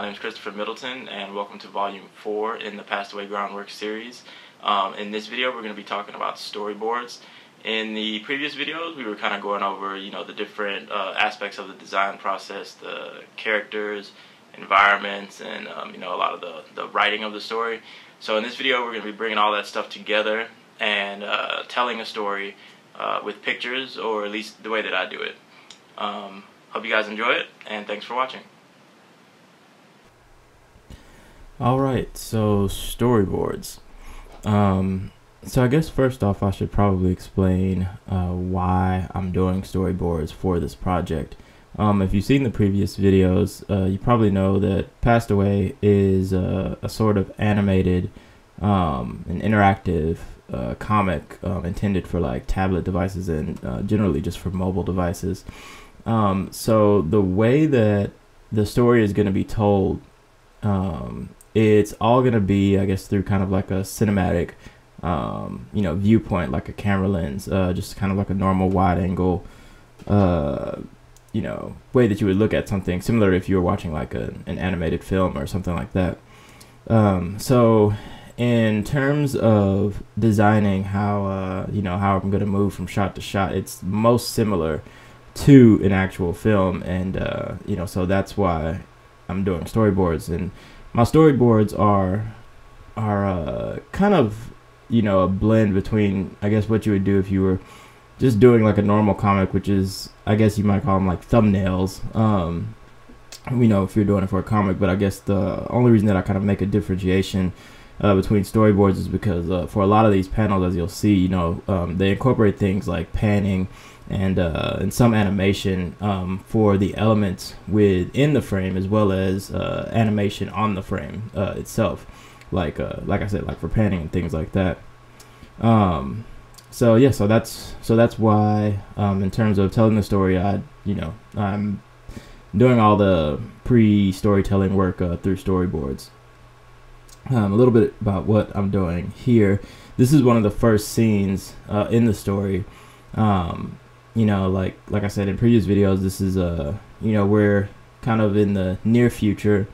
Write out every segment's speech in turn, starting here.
name is Christopher Middleton, and welcome to Volume 4 in the Passed Away Groundworks series. In this video, we're going to be talking about storyboards. In the previous videos, we were kind of going over, the different aspects of the design process, the characters, environments, and a lot of the writing of the story. So in this video, we're going to be bringing all that stuff together and telling a story with pictures, or at least the way that I do it. Hope you guys enjoy it, and thanks for watching. Alright, so storyboards. So I guess first off I should probably explain why I'm doing storyboards for this project. If you've seen the previous videos, you probably know that Passed Away is a sort of animated, an interactive comic intended for like tablet devices and generally just for mobile devices. So the way that the story is going to be told, it's all going to be, I guess, through kind of like a cinematic, viewpoint, like a camera lens, just kind of like a normal wide angle, way that you would look at something similar if you were watching like an animated film or something like that. So in terms of designing how, how I'm going to move from shot to shot, it's most similar to an actual film. And, so that's why I'm doing storyboards. And my storyboards are kind of, a blend between, I guess, what you would do if you were just doing like a normal comic, which is, I guess you might call them like thumbnails, if you're doing it for a comic. But I guess the only reason that I kind of make a differentiation between storyboards is because for a lot of these panels, as you'll see, they incorporate things like panning and some animation for the elements within the frame, as well as animation on the frame itself, like I said, like for panning and things like that. So that's why in terms of telling the story, I'm doing all the pre-storytelling work through storyboards. A little bit about what I'm doing here. This is one of the first scenes in the story. Like I said in previous videos, this is we're kind of in the near future,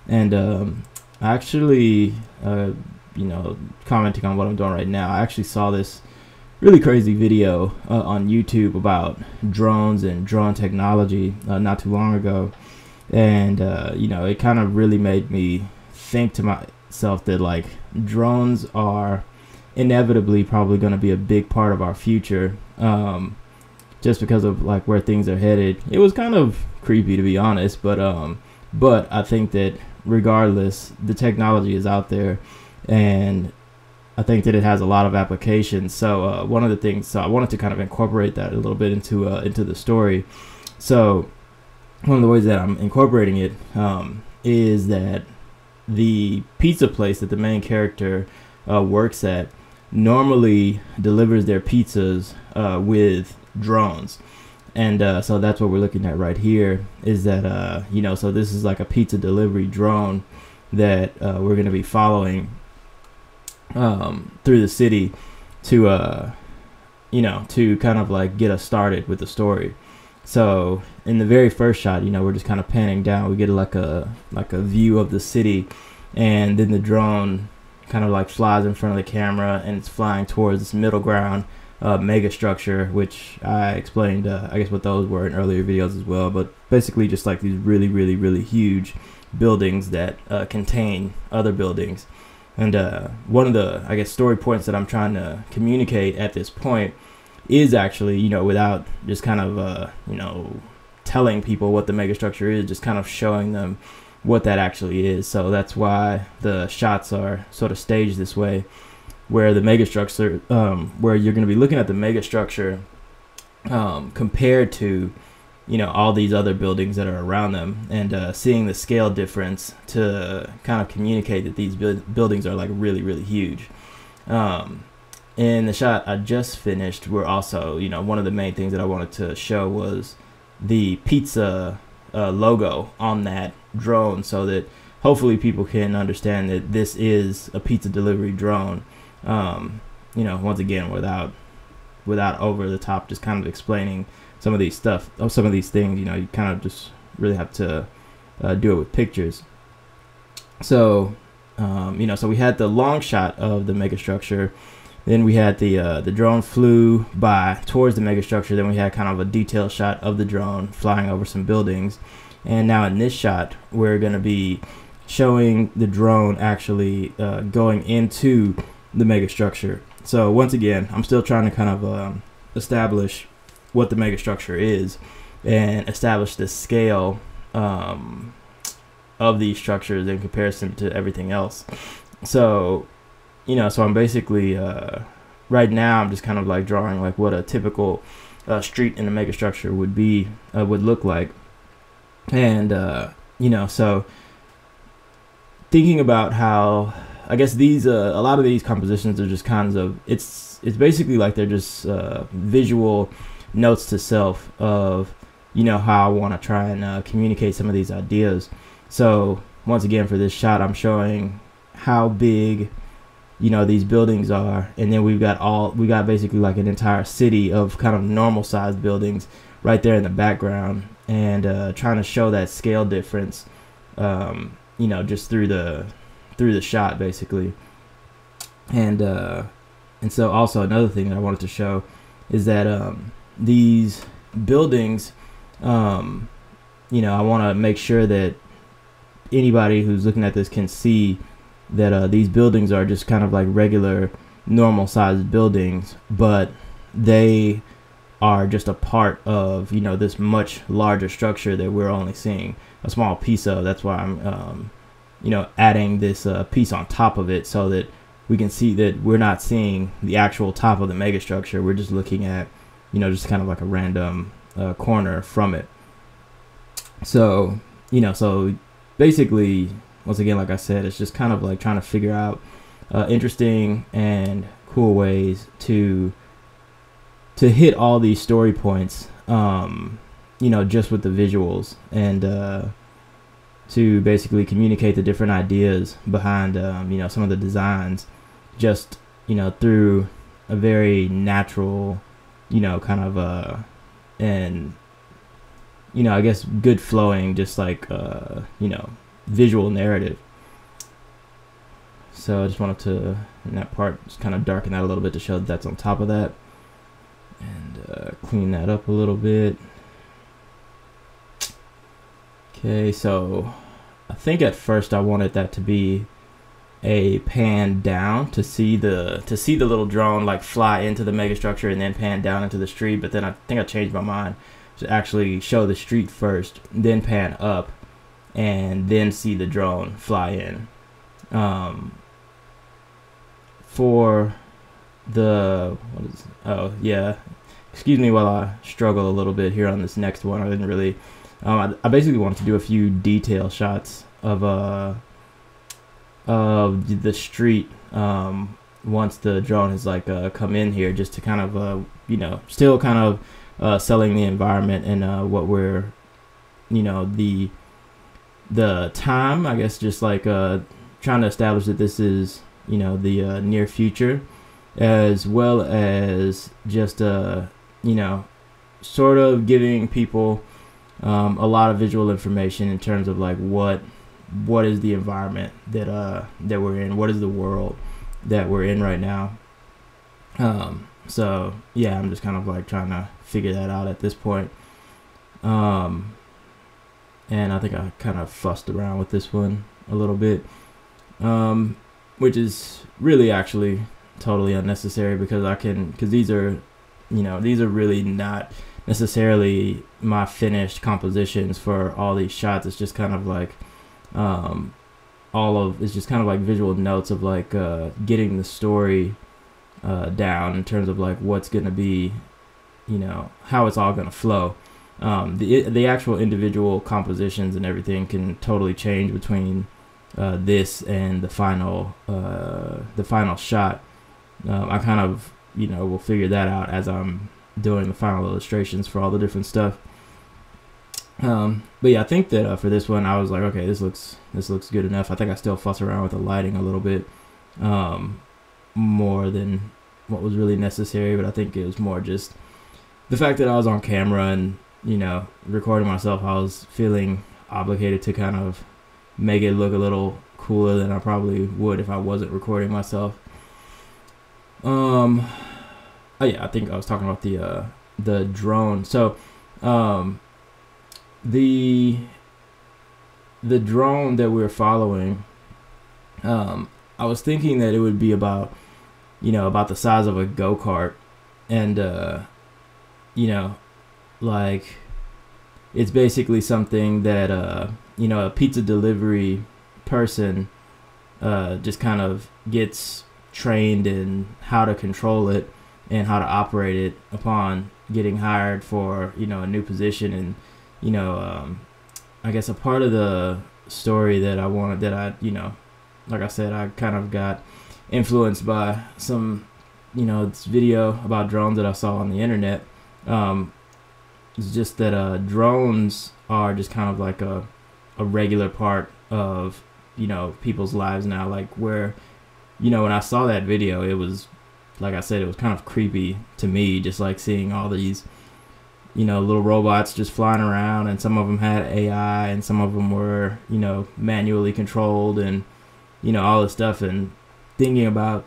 and actually commenting on what I'm doing right now, I actually saw this really crazy video on YouTube about drones and drone technology not too long ago, and it kind of really made me think to myself that like drones are inevitably probably going to be a big part of our future, just because of like where things are headed. It was kind of creepy, to be honest, but I think that regardless, the technology is out there, and I think that it has a lot of applications. So one of the things, so I wanted to kind of incorporate that a little bit into the story. So one of the ways that I'm incorporating it is that the pizza place that the main character works at normally delivers their pizzas with drones. And so that's what we're looking at right here, is that so this is like a pizza delivery drone that we're going to be following through the city to to kind of like get us started with the story. So in the very first shot, we're just kind of panning down. We get like a view of the city, and then the drone kind of like flies in front of the camera, and it's flying towards this middle ground mega structure, which I explained I guess what those were in earlier videos as well. But basically just like these really huge buildings that contain other buildings. And one of the, I guess, story points that I'm trying to communicate at this point is actually, without just kind of telling people what the megastructure is, just kind of showing them what that actually is. So that's why the shots are sort of staged this way, where the megastructure, where you're going to be looking at the megastructure compared to, all these other buildings that are around them, and seeing the scale difference to kind of communicate that these buildings are like really huge. In the shot I just finished, we're also, one of the main things that I wanted to show was the pizza logo on that drone, so that hopefully people can understand that this is a pizza delivery drone. Once again, without over the top, just kind of explaining some of these things. You kind of just really have to do it with pictures. So, so we had the long shot of the megastructure. Then we had the drone flew by towards the megastructure. Then we had kind of a detailed shot of the drone flying over some buildings. And now in this shot, we're going to be showing the drone actually going into the megastructure. So once again, I'm still trying to kind of establish what the megastructure is and establish the scale of these structures in comparison to everything else. So, so I'm basically right now I'm just kind of like drawing like what a typical street in a megastructure would be would look like. And so thinking about how I guess these a lot of these compositions are just kinds of it's basically like they're just visual notes to self of how I want to try and communicate some of these ideas. So once again, for this shot, I'm showing how big these buildings are, and then we got basically like an entire city of kind of normal sized buildings right there in the background, and trying to show that scale difference just through the shot basically. And so also another thing that I wanted to show is that these buildings I want to make sure that anybody who's looking at this can see that these buildings are just kind of like regular normal sized buildings, but they are just a part of this much larger structure that we're only seeing a small piece of. That's why I'm adding this piece on top of it, so that we can see that we're not seeing the actual top of the megastructure. We're just looking at just kind of like a random corner from it. So so basically, once again, like I said, it's just kind of like trying to figure out interesting and cool ways to hit all these story points, just with the visuals, and to basically communicate the different ideas behind, some of the designs, just, through a very natural, kind of, and, I guess good flowing, just like, visual narrative. So I just wanted to, in that part, just kind of darken that a little bit to show that that's on top of that, and clean that up a little bit. Okay, so I think at first I wanted that to be a pan down to see the little drone like fly into the megastructure and then pan down into the street, but then I think I changed my mind to actually show the street first, then pan up, and then see the drone fly in. For the excuse me while I struggle a little bit here on this next one. I didn't really I basically wanted to do a few detail shots of the street once the drone has like come in here, just to kind of still kind of selling the environment and what we're the time, I guess, just like trying to establish that this is the near future, as well as just sort of giving people a lot of visual information in terms of like what is the environment that we're in, what is the world that we're in right now. So yeah, I'm just kind of like trying to figure that out at this point. And I think I kind of fussed around with this one a little bit, which is really actually totally unnecessary, because these are really not necessarily my finished compositions for all these shots. It's just kind of like it's just kind of like visual notes of like getting the story down in terms of like what's gonna be, how it's all gonna flow. The actual individual compositions and everything can totally change between this and the final shot. I kind of will figure that out as I'm doing the final illustrations for all the different stuff. But yeah, I think that for this one I was like, okay, this looks good enough. I think I still fuss around with the lighting a little bit more than what was really necessary, but I think it was more just the fact that I was on camera and recording myself. I was feeling obligated to kind of make it look a little cooler than I probably would if I wasn't recording myself. Oh yeah, I think I was talking about the drone. So the drone that we were following, I was thinking that it would be about the size of a go-kart, and like it's basically something that a pizza delivery person just kind of gets trained in how to control it and how to operate it upon getting hired for a new position. And I guess a part of the story that like I said, I kind of got influenced by some this video about drones that I saw on the internet. It's just that drones are just kind of like a regular part of people's lives now. Like where when I saw that video, it was, like I said, it was kind of creepy to me, just like seeing all these little robots just flying around, and some of them had AI and some of them were manually controlled, and all this stuff. And thinking about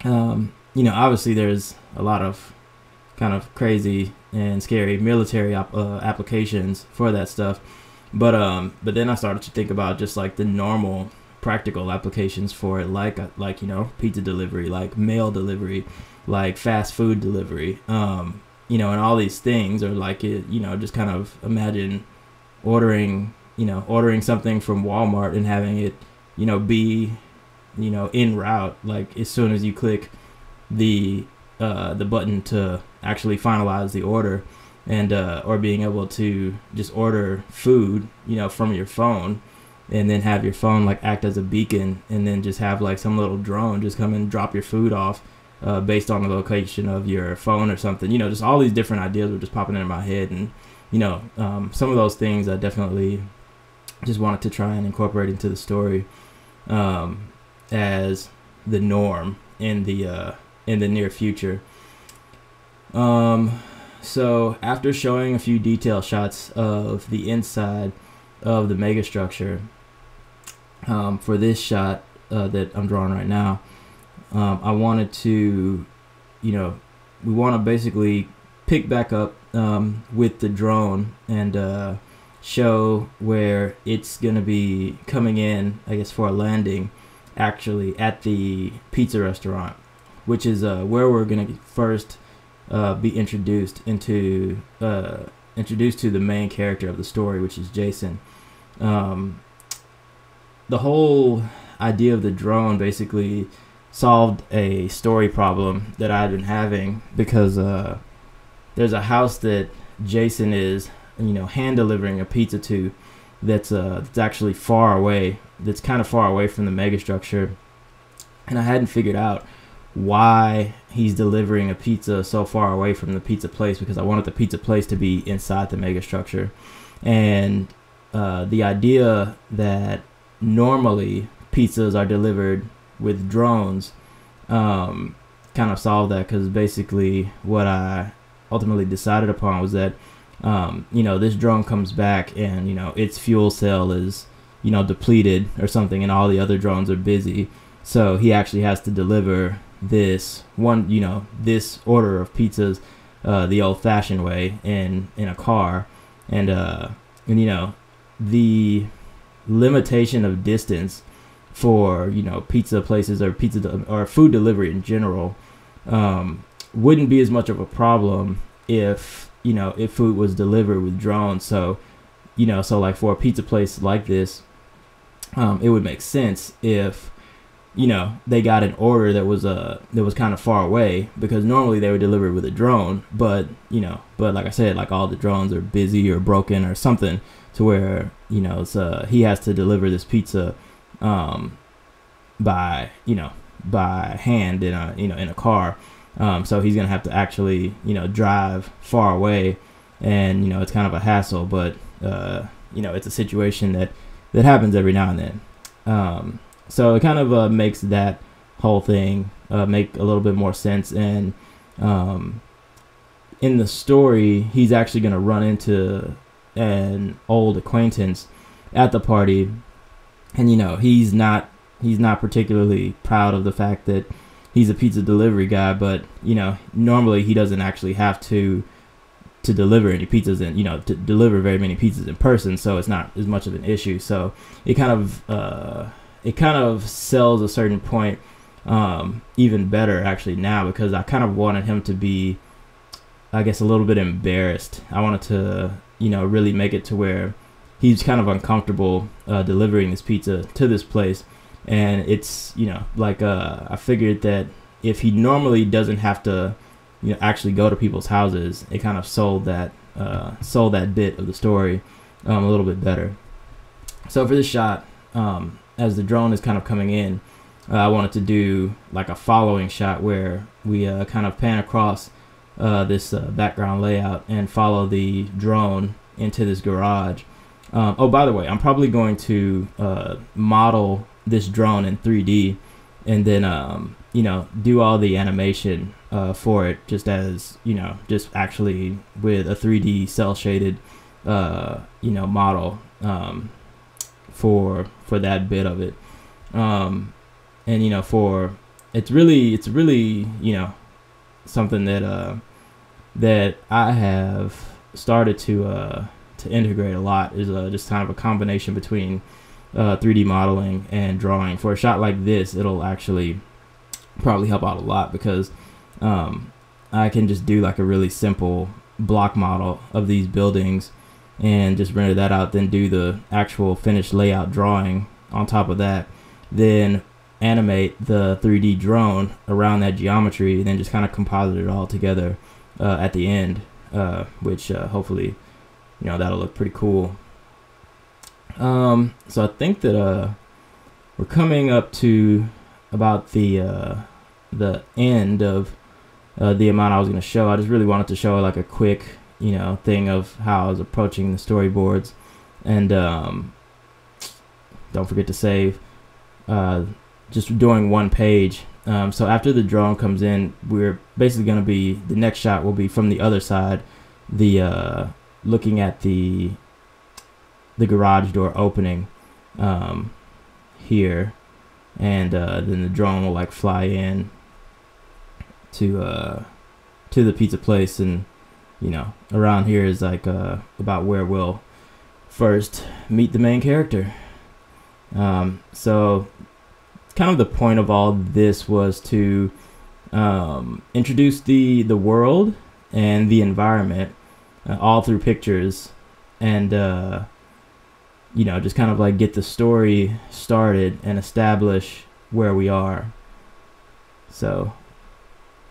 obviously there's a lot of kind of crazy and scary military applications for that stuff, but then I started to think about just like the normal practical applications for it, like pizza delivery, like mail delivery, like fast food delivery, and all these things are like it. Just kind of imagine ordering something from Walmart and having it be en route, like as soon as you click the button to actually finalize the order, and or being able to just order food from your phone, and then have your phone like act as a beacon, and then just have like some little drone just come and drop your food off based on the location of your phone or something. Just all these different ideas were just popping into my head, and some of those things I definitely just wanted to try and incorporate into the story as the norm in the near future. So after showing a few detail shots of the inside of the megastructure, for this shot that I'm drawing right now, I wanted to, we want to basically pick back up with the drone and show where it's going to be coming in, I guess, for a landing, actually at the pizza restaurant, which is where we're going to first be introduced to the main character of the story, which is Jason. The whole idea of the drone basically solved a story problem that I had been having, because there's a house that Jason is hand delivering a pizza to that's actually far away, that's kind of far away from the megastructure, and I hadn't figured out why he's delivering a pizza so far away from the pizza place, because I wanted the pizza place to be inside the megastructure. And the idea that normally pizzas are delivered with drones kind of solved that, because basically what I ultimately decided upon was that this drone comes back and its fuel cell is depleted or something, and all the other drones are busy, so he actually has to deliver this one this order of pizzas the old-fashioned way in a car. And the limitation of distance for pizza places or or food delivery in general wouldn't be as much of a problem if food was delivered with drones. So like for a pizza place like this, it would make sense if they got an order that was kind of far away, because normally they would deliver with a drone, but like I said, like all the drones are busy or broken or something, to where he has to deliver this pizza by hand in a car. So he's gonna have to actually drive far away, and it's kind of a hassle, but it's a situation that happens every now and then. So it kind of makes that whole thing make a little bit more sense. And in the story, he's actually going to run into an old acquaintance at the party, And he's not particularly proud of the fact that he's a pizza delivery guy, but normally he doesn't actually have to deliver any pizzas and to deliver very many pizzas in person, so it's not as much of an issue. So it kind of sells a certain point even better actually now, because I kind of wanted him to be, I guess, a little bit embarrassed. I wanted to really make it to where he's kind of uncomfortable delivering this pizza to this place. And it's I figured that if he normally doesn't have to actually go to people's houses, it kind of sold that bit of the story a little bit better. So for this shot, as the drone is kind of coming in, I wanted to do like a following shot where we kind of pan across this background layout and follow the drone into this garage. Oh, by the way, I'm probably going to model this drone in 3D and then do all the animation for it just actually with a 3D cell shaded model for that bit of it. And for it's really something that I have started to integrate a lot, is just kind of a combination between 3D modeling and drawing. For a shot like this, it'll actually probably help out a lot, because I can just do like a really simple block model of these buildings and just render that out, then do the actual finished layout drawing on top of that, then animate the 3D drone around that geometry, and then just kind of composite it all together at the end, which hopefully that'll look pretty cool. So I think that we're coming up to about the end of the amount I was going to show. I just really wanted to show like a quick thing of how I was approaching the storyboards. And don't forget to save. Just doing one page. So after the drone comes in, we're basically going to be, the next shot will be from the other side, the looking at the garage door opening here, and then the drone will like fly in to the pizza place, and around here is like about where we'll first meet the main character. So kind of the point of all this was to introduce the world and the environment all through pictures, and just kind of like get the story started and establish where we are. So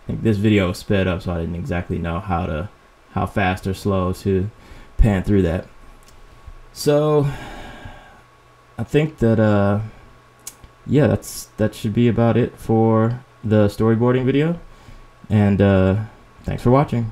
I think this video was sped up, so I didn't exactly know how fast or slow to pan through that. So I think that yeah, that should be about it for the storyboarding video, and thanks for watching.